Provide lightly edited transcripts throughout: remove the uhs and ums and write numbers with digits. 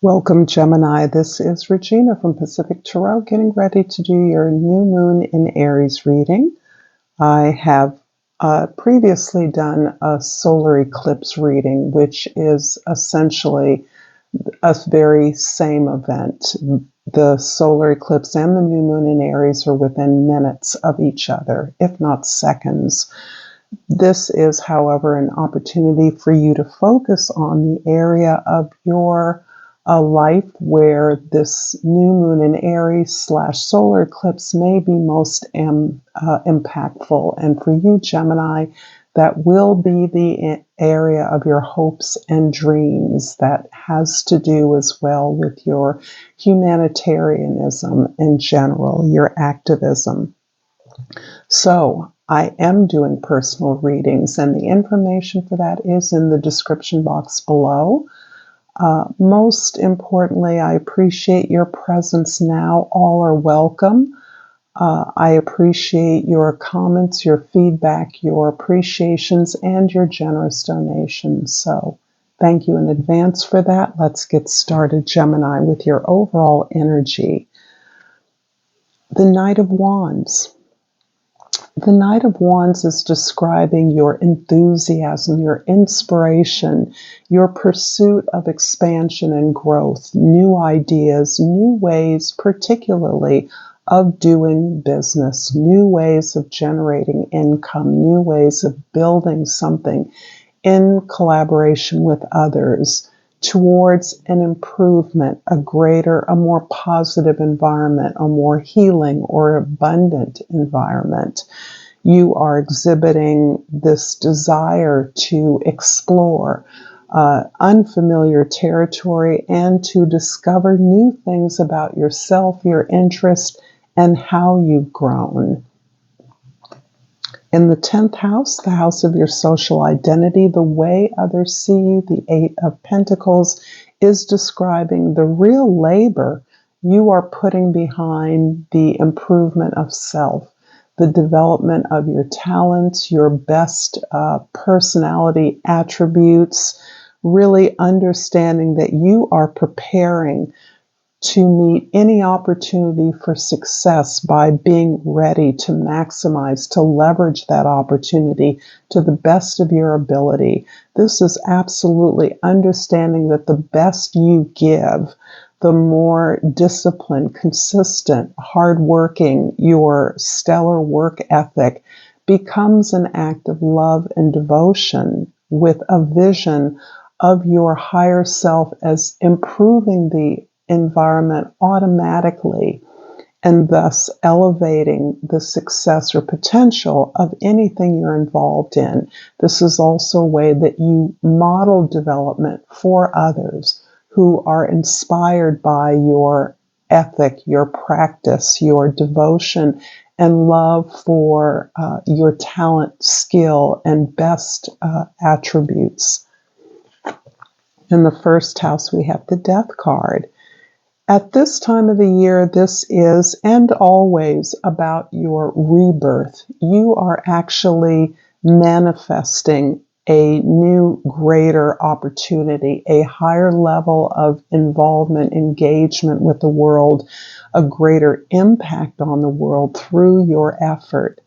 Welcome, Gemini. This is Regina from Pacific Tarot, getting ready to do your new moon in Aries reading. I have previously done a solar eclipse reading, which is essentially a very same event. The solar eclipse and the new moon in Aries are within minutes of each other, if not seconds. This is, however, an opportunity for you to focus on the area of your life where this new moon in Aries / solar eclipse may be most impactful. And for you, Gemini, that will be the area of your hopes and dreams that has to do as well with your humanitarianism in general, your activism. So I am doing personal readings, and the information for that is in the description box below. Most importantly, I appreciate your presence now. All are welcome. I appreciate your comments, your feedback, your appreciations, and your generous donations. So thank you in advance for that. Let's get started, Gemini, with your overall energy. The Knight of Wands. The Knight of Wands is describing your enthusiasm, your inspiration, your pursuit of expansion and growth, new ideas, new ways, particularly of doing business, new ways of generating income, new ways of building something in collaboration with others towards an improvement, a greater, a more positive environment, a more healing or abundant environment. You are exhibiting this desire to explore unfamiliar territory and to discover new things about yourself, your interest, and how you've grown. In the 10th house, the house of your social identity, the way others see you, the 8 of Pentacles, is describing the real labor you are putting behind the improvement of self, the development of your talents, your best personality attributes, really understanding that you are preparing to meet any opportunity for success by being ready to maximize, to leverage that opportunity to the best of your ability. This is absolutely understanding that the best you give, the more disciplined, consistent, hardworking your stellar work ethic becomes an act of love and devotion with a vision of your higher self as improving the environment automatically and thus elevating the success or potential of anything you're involved in. This is also a way that you model development for others who are inspired by your ethic, your practice, your devotion, and love for your talent, skill, and best attributes. In the first house, we have the Death card. At this time of the year, this is, and always, about your rebirth. You are actually manifesting a new, greater opportunity, a higher level of involvement, engagement with the world, a greater impact on the world through your effort.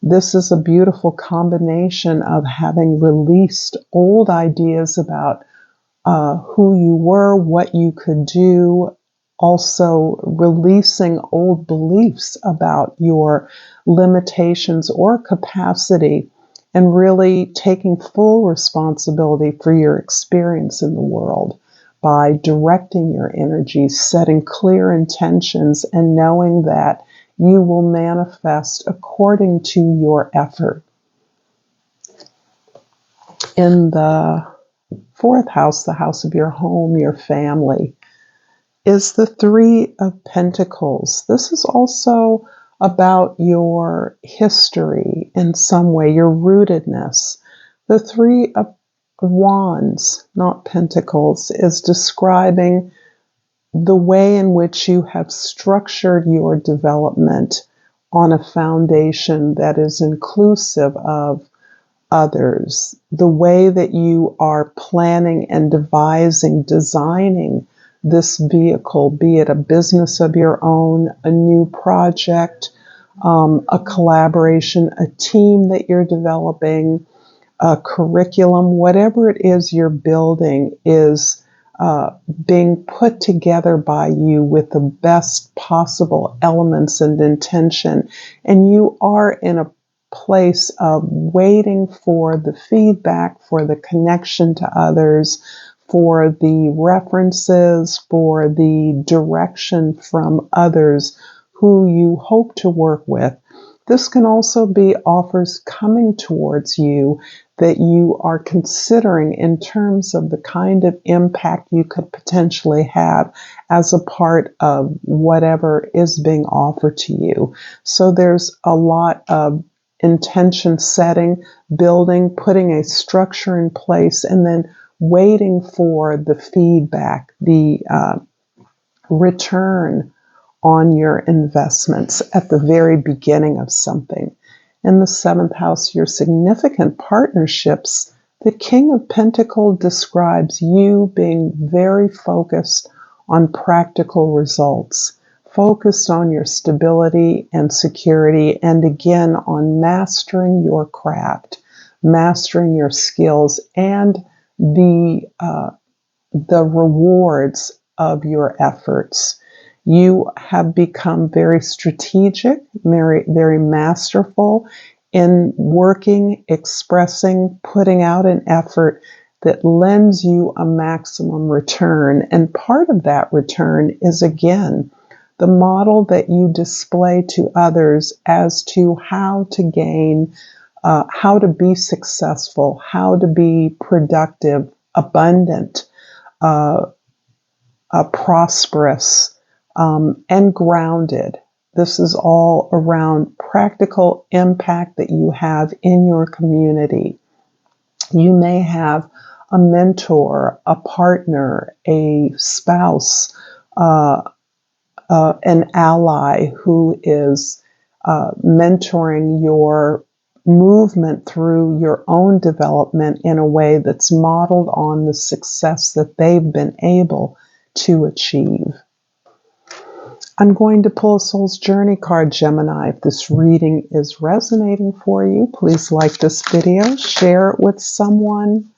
This is a beautiful combination of having released old ideas about who you were, what you could do, also releasing old beliefs about your limitations or capacity, and really taking full responsibility for your experience in the world by directing your energy, setting clear intentions, and knowing that you will manifest according to your effort. In the 4th house, the house of your home, your family, is the 3 of Pentacles. This is also about your history in some way, your rootedness. The 3 of Wands, not Pentacles, is describing the way in which you have structured your development on a foundation that is inclusive of others, the way that you are planning and devising, designing this vehicle, be it a business of your own, a new project, a collaboration, a team that you're developing, a curriculum, whatever it is you're building is being put together by you with the best possible elements and intention. And you are in a place of waiting for the feedback, for the connection to others, for the references, for the direction from others who you hope to work with. This can also be offers coming towards you that you are considering in terms of the kind of impact you could potentially have as a part of whatever is being offered to you. So there's a lot of intention setting, building, putting a structure in place, and then waiting for the feedback, the return on your investments at the very beginning of something. In the seventh house, your significant partnerships, the King of Pentacles describes you being very focused on practical results, focused on your stability and security, and again on mastering your craft, mastering your skills, and the rewards of your efforts. You have become very strategic, very masterful in working, expressing, putting out an effort that lends you a maximum return. And part of that return is, again, the model that you display to others as to how to gain, how to be successful, how to be productive, abundant, prosperous, and grounded. This is all around practical impact that you have in your community. You may have a mentor, a partner, a spouse, an ally who is mentoring your movement through your own development in a way that's modeled on the success that they've been able to achieve. I'm going to pull a Soul's Journey card, Gemini. If this reading is resonating for you, please like this video, share it with someone,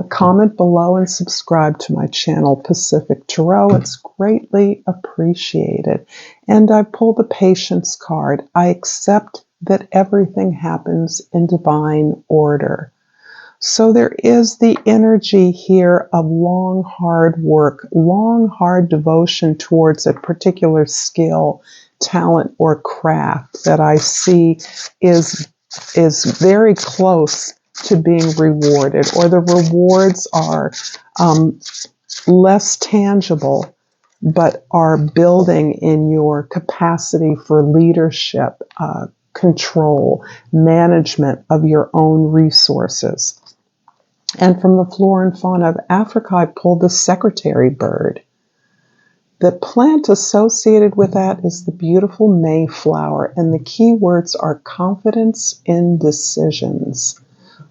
comment below, and subscribe to my channel, Pacific Tarot. It's greatly appreciated. And I pull the Patience card. I accept that everything happens in divine order. So there is the energy here of long, hard work, long, hard devotion towards a particular skill, talent, or craft that I see is very close to being rewarded, or the rewards are less tangible, but are building in your capacity for leadership, control, management of your own resources. And from the Flora and Fauna of Africa, I pulled the secretary bird. The plant associated with that is the beautiful Mayflower, and the key words are confidence in decisions.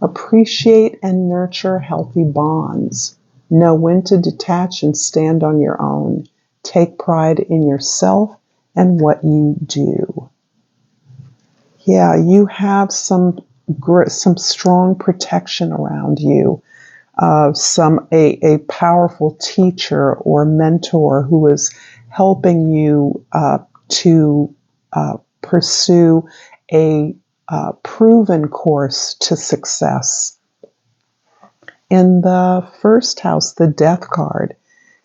Appreciate and nurture healthy bonds. Know when to detach and stand on your own. Take pride in yourself and what you do. Yeah, you have some strong protection around you. A powerful teacher or mentor who is helping you to pursue a proven course to success. In the first house, the Death card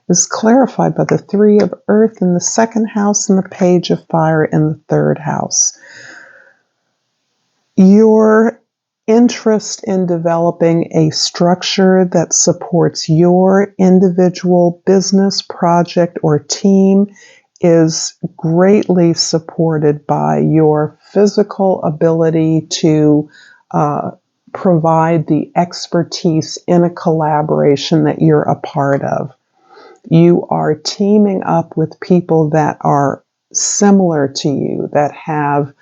is clarified by the Three of Earth in the second house and the Page of Fire in the third house. Your interest in developing a structure that supports your individual business, project, or team is greatly supported by your physical ability to provide the expertise in a collaboration that you're a part of. You are teaming up with people that are similar to you, that have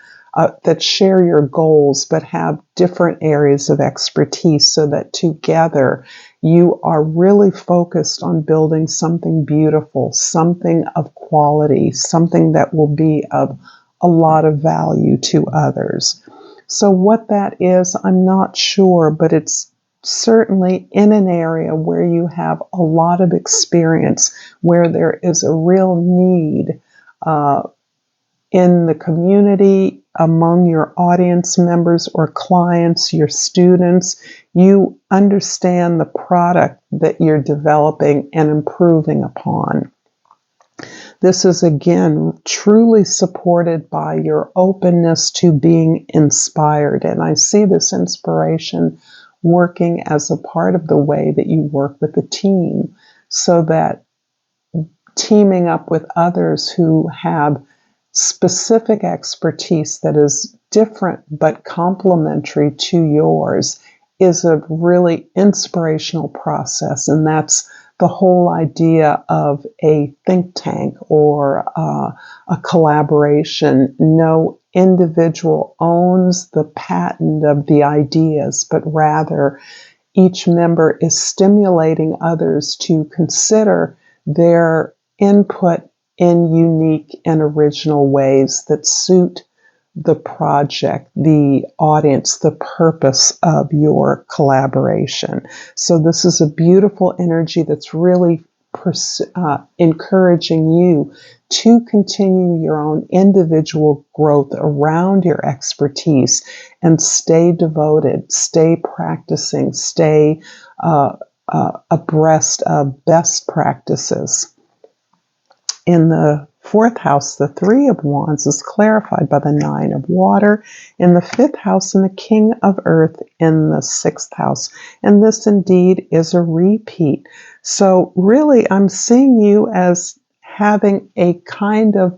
that share your goals, but have different areas of expertise, so that together You are really focused on building something beautiful, something of quality, something that will be of a lot of value to others. So what that is, I'm not sure, but it's certainly in an area where you have a lot of experience, where there is a real need in the community, among your audience members or clients, your students. You understand the product that you're developing and improving upon. This is, again, truly supported by your openness to being inspired. And I see this inspiration working as a part of the way that you work with the team, so that teaming up with others who have specific expertise that is different but complementary to yours is a really inspirational process. And that's the whole idea of a think tank or a collaboration. No individual owns the patent of the ideas, but rather each member is stimulating others to consider their input in unique and original ways that suit the project, the audience, the purpose of your collaboration. So this is a beautiful energy that's really encouraging you to continue your own individual growth around your expertise and stay devoted, stay practicing, stay abreast of best practices. In the fourth house, the Three of Wands is clarified by the Nine of Water in the fifth house and the King of Earth in the sixth house. And this indeed is a repeat. So really, I'm seeing you as having a kind of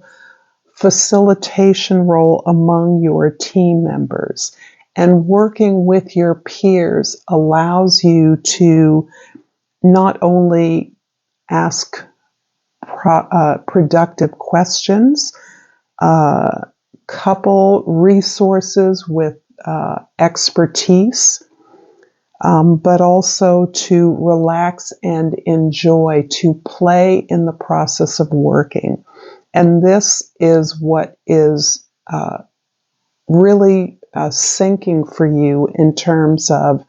facilitation role among your team members. And working with your peers allows you to not only ask productive questions, couple resources with expertise, but also to relax and enjoy, to play in the process of working. And this is what is really sinking for you in terms of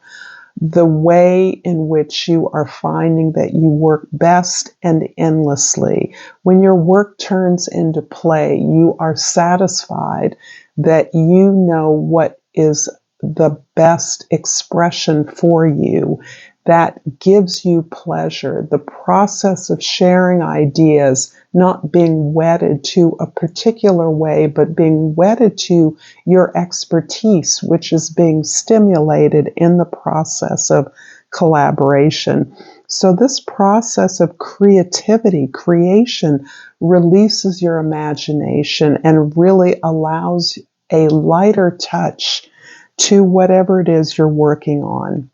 the way in which you are finding that you work best and endlessly. When your work turns into play, you are satisfied that you know what is the best expression for you. That gives you pleasure. The process of sharing ideas, not being wedded to a particular way, but being wedded to your expertise, which is being stimulated in the process of collaboration. So this process of creativity, creation, releases your imagination and really allows a lighter touch to whatever it is you're working on.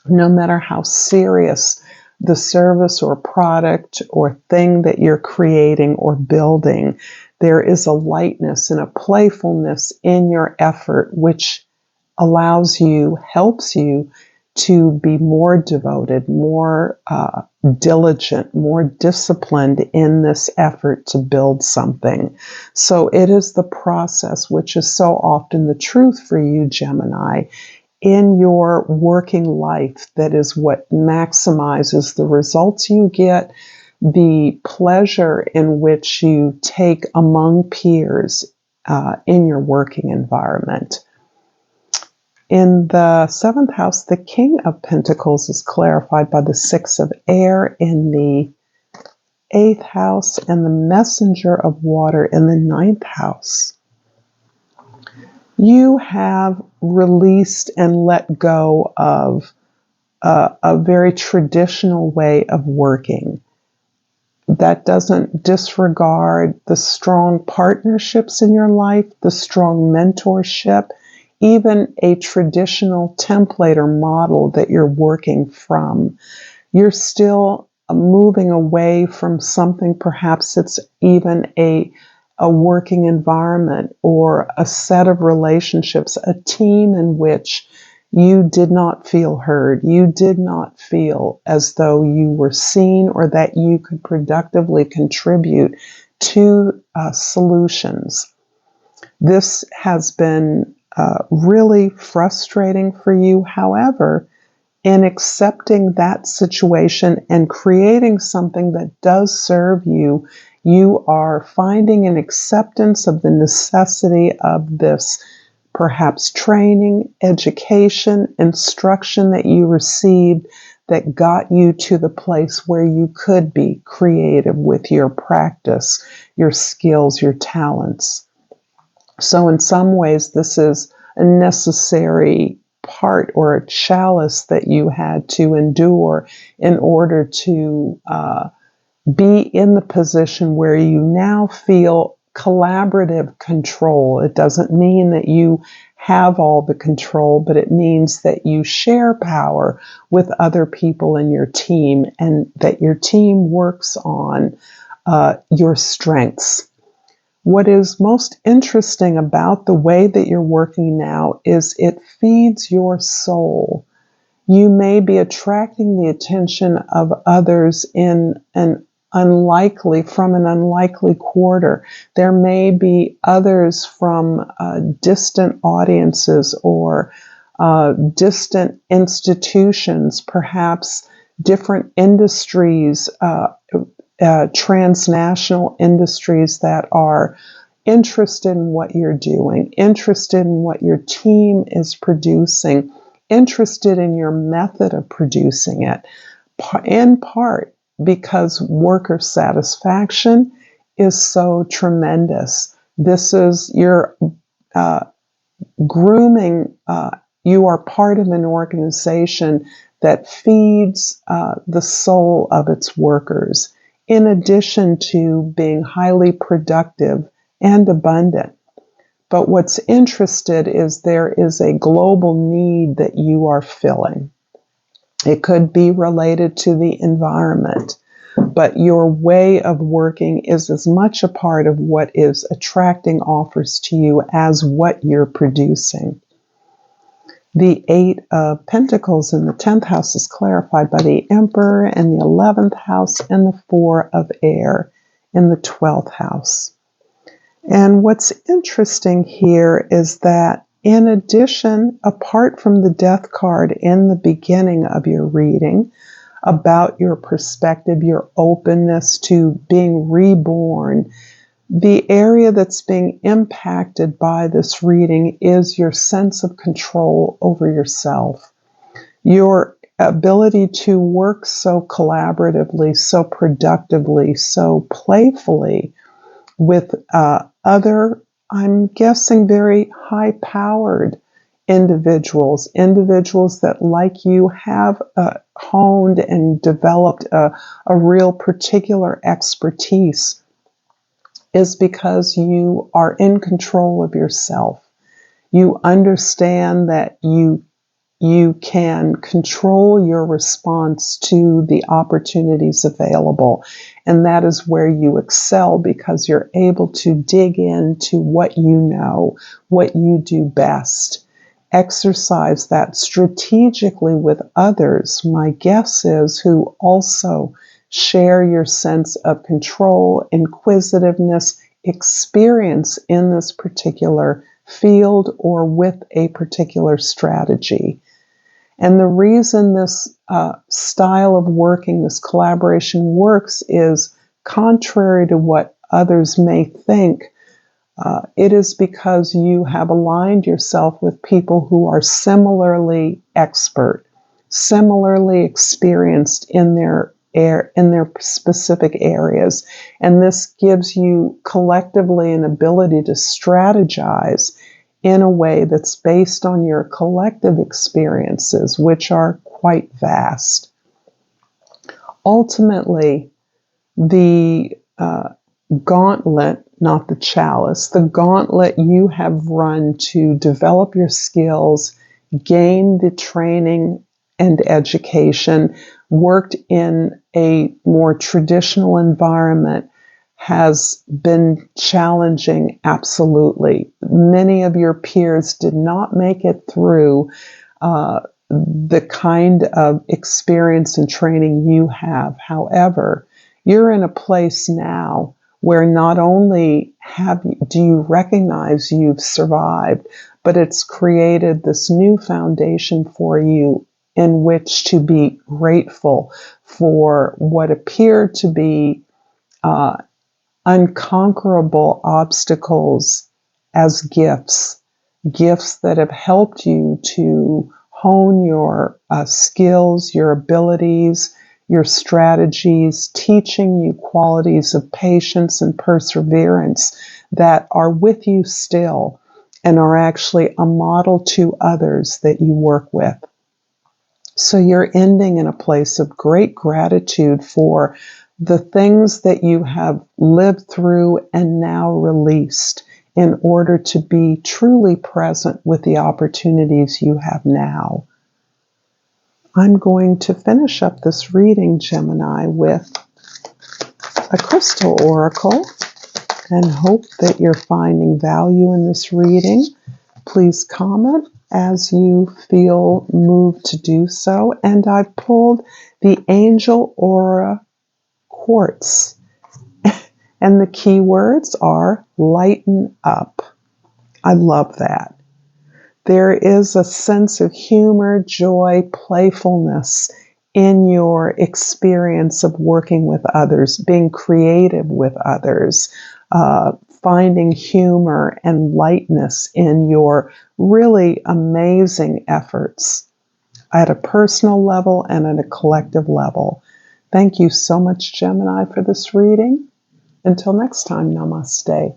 No matter how serious the service or product or thing that you're creating or building, there is a lightness and a playfulness in your effort, which allows you, helps you to be more devoted, more diligent, more disciplined in this effort to build something. So it is the process, which is so often the truth for you, Gemini, in your working life, that is what maximizes the results you get, the pleasure in which you take among peers in your working environment. In the seventh house, the King of Pentacles is clarified by the Six of Air in the eighth house and the Messenger of Water in the ninth house. You have released and let go of a very traditional way of working that doesn't disregard the strong partnerships in your life, the strong mentorship, even a traditional template or model that you're working from. You're still moving away from something, perhaps it's even a working environment or a set of relationships, a team in which You did not feel heard. You did not feel as though you were seen or that you could productively contribute to solutions. This has been really frustrating for you. However, in accepting that situation and creating something that does serve you, you are finding an acceptance of the necessity of this perhaps training, education, instruction that you received that got you to the place where you could be creative with your practice, your skills, your talents. So in some ways, this is a necessary part or a chalice that you had to endure in order to be in the position where you now feel collaborative control. It doesn't mean that you have all the control, but it means that you share power with other people in your team and that your team works on your strengths. What is most interesting about the way that you're working now is it feeds your soul. You may be attracting the attention of others in an from an unlikely quarter. There may be others from distant audiences or distant institutions, perhaps different industries, transnational industries that are interested in what you're doing, interested in what your team is producing, interested in your method of producing it, in part because worker satisfaction is so tremendous. This is your grooming. You are part of an organization that feeds the soul of its workers, in addition to being highly productive and abundant. But what's interested is there is a global need that you are filling. It could be related to the environment, but your way of working is as much a part of what is attracting offers to you as what you're producing. The Eight of Pentacles in the 10th house is clarified by the Emperor in the 11th house and the Four of Air in the 12th house. And what's interesting here is that in addition, apart from the Death card in the beginning of your reading, about your perspective, your openness to being reborn, the area that's being impacted by this reading is your sense of control over yourself. Your ability to work so collaboratively, so productively, so playfully with other, I'm guessing, very high-powered individuals that, like you, have honed and developed a real particular expertise, is because you are in control of yourself. You understand that you can control your response to the opportunities available. And that is where you excel because you're able to dig into what you know, what you do best. Exercise that strategically with others, my guess is, who also share your sense of control, inquisitiveness, experience in this particular field or with a particular strategy. And the reason this style of working, this collaboration works is contrary to what others may think. It is because you have aligned yourself with people who are similarly expert, similarly experienced in their specific areas. And this gives you collectively an ability to strategize in a way that's based on your collective experiences, which are quite vast. Ultimately, the gauntlet, not the chalice, the gauntlet you have run to develop your skills, gain the training and education, worked in a more traditional environment, has been challenging, absolutely. Many of your peers did not make it through the kind of experience and training you have. However, you're in a place now where not only do you recognize you've survived, but it's created this new foundation for you in which to be grateful for what appear to be unconquerable obstacles as gifts, gifts that have helped you to hone your skills, your abilities, your strategies, teaching you qualities of patience and perseverance that are with you still and are actually a model to others that you work with. So you're ending in a place of great gratitude for the things that you have lived through and now released in order to be truly present with the opportunities you have now. I'm going to finish up this reading, Gemini, with a crystal oracle and hope that you're finding value in this reading. Please comment as you feel moved to do so. And I've pulled the Angel Aura Quartz. And the key words are lighten up. I love that. There is a sense of humor, joy, playfulness in your experience of working with others, being creative with others, finding humor and lightness in your really amazing efforts at a personal level and at a collective level. Thank you so much, Gemini, for this reading. Until next time, namaste.